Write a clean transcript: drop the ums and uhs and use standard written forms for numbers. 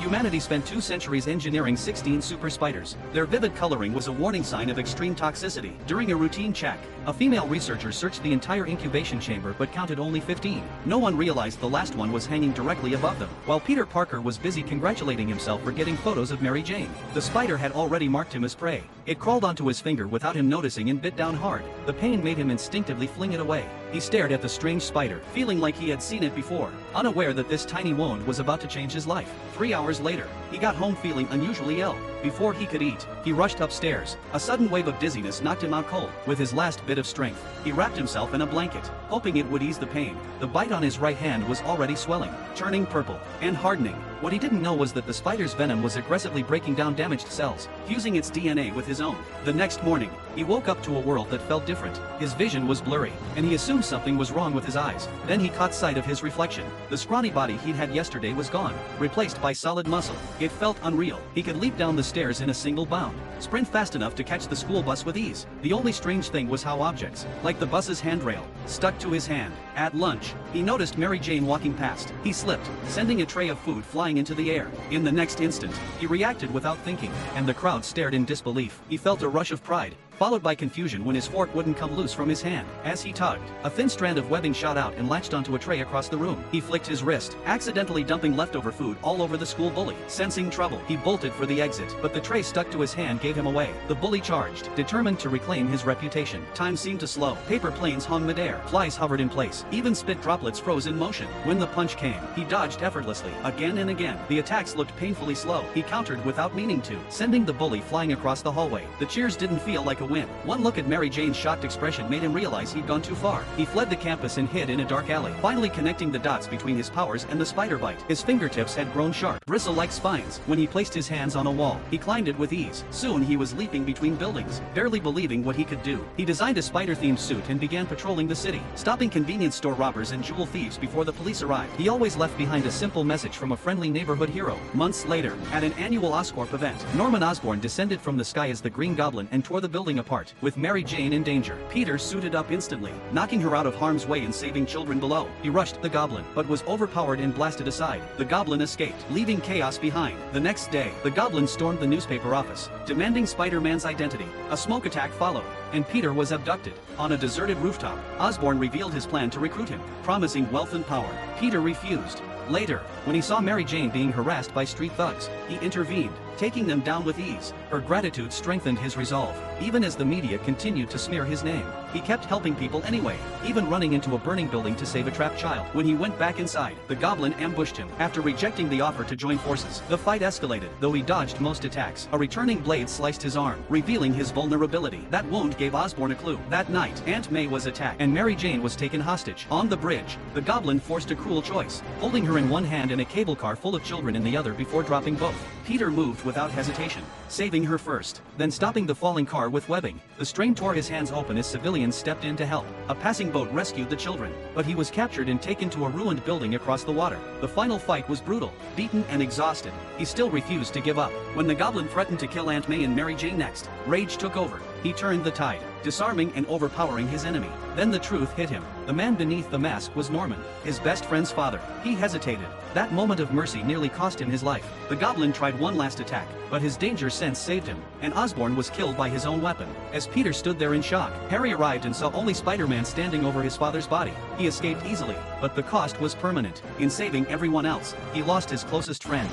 Humanity spent 2 centuries engineering 16 super spiders. Their vivid coloring was a warning sign of extreme toxicity. During a routine check, a female researcher searched the entire incubation chamber but counted only 15. No one realized the last one was hanging directly above them, while Peter Parker was busy congratulating himself for getting photos of Mary Jane. The spider had already marked him as prey. It crawled onto his finger without him noticing and bit down hard. The pain made him instinctively fling it away. He stared at the strange spider, feeling like he had seen it before, unaware that this tiny wound was about to change his life. 3 hours later, he got home feeling unusually ill. Before he could eat, he rushed upstairs. A sudden wave of dizziness knocked him out cold. With his last bit of strength, he wrapped himself in a blanket, hoping it would ease the pain. The bite on his right hand was already swelling, turning purple, and hardening. What he didn't know was that the spider's venom was aggressively breaking down damaged cells, fusing its DNA with his own. The next morning, he woke up to a world that felt different. His vision was blurry, and he assumed something was wrong with his eyes. Then he caught sight of his reflection. The scrawny body he'd had yesterday was gone, replaced by solid muscle. It felt unreal. He could leap down the stairs in a single bound, sprint fast enough to catch the school bus with ease. The only strange thing was how objects, like the bus's handrail, stuck to his hand. At lunch, he noticed Mary Jane walking past. He slipped, sending a tray of food flying into the air. In the next instant, he reacted without thinking, and the crowd stared in disbelief. He felt a rush of pride, followed by confusion when his fork wouldn't come loose from his hand. As he tugged, a thin strand of webbing shot out and latched onto a tray across the room. He flicked his wrist, accidentally dumping leftover food all over the school bully. Sensing trouble, he bolted for the exit, but the tray stuck to his hand gave him away. The bully charged, determined to reclaim his reputation. Time seemed to slow. Paper planes hung midair. Flies hovered in place. Even spit droplets froze in motion. When the punch came, he dodged effortlessly. Again and again, the attacks looked painfully slow. He countered without meaning to, sending the bully flying across the hallway. The cheers didn't feel like a win. One look at Mary Jane's shocked expression made him realize he'd gone too far. He fled the campus and hid in a dark alley, finally connecting the dots between his powers and the spider bite. His fingertips had grown sharp, bristle-like spines. When he placed his hands on a wall, he climbed it with ease. Soon he was leaping between buildings, barely believing what he could do. He designed a spider-themed suit and began patrolling the city, stopping convenience store robbers and jewel thieves before the police arrived. He always left behind a simple message from a friendly neighborhood hero. Months later, at an annual Oscorp event, Norman Osborn descended from the sky as the Green Goblin and tore the building apart. With Mary Jane in danger, Peter suited up instantly, knocking her out of harm's way and saving children below. He rushed the Goblin, but was overpowered and blasted aside. The Goblin escaped, leaving chaos behind. The next day, the Goblin stormed the newspaper office, demanding Spider-Man's identity. A smoke attack followed, and Peter was abducted. On a deserted rooftop, Osborn revealed his plan to recruit him, promising wealth and power. Peter refused. Later, when he saw Mary Jane being harassed by street thugs, he intervened, taking them down with ease. Her gratitude strengthened his resolve. Even as the media continued to smear his name, he kept helping people anyway, even running into a burning building to save a trapped child. When he went back inside, the Goblin ambushed him. After rejecting the offer to join forces, the fight escalated. Though he dodged most attacks, a returning blade sliced his arm, revealing his vulnerability. That wound gave Osborn a clue. That night, Aunt May was attacked, and Mary Jane was taken hostage. On the bridge, the Goblin forced a cruel choice, holding her in one hand and a cable car full of children in the other before dropping both. Peter moved without hesitation, saving her first, then stopping the falling car with webbing. The strain tore his hands open as civilians stepped in to help. A passing boat rescued the children, but he was captured and taken to a ruined building across the water. The final fight was brutal. Beaten and exhausted, he still refused to give up. When the Goblin threatened to kill Aunt May and Mary Jane next, rage took over. He turned the tide, disarming and overpowering his enemy. Then the truth hit him. The man beneath the mask was Norman, his best friend's father. He hesitated. That moment of mercy nearly cost him his life. The Goblin tried one last attack, but his danger sense saved him, and Osborn was killed by his own weapon. As Peter stood there in shock, Harry arrived and saw only Spider-Man standing over his father's body. He escaped easily, but the cost was permanent. In saving everyone else, he lost his closest friend.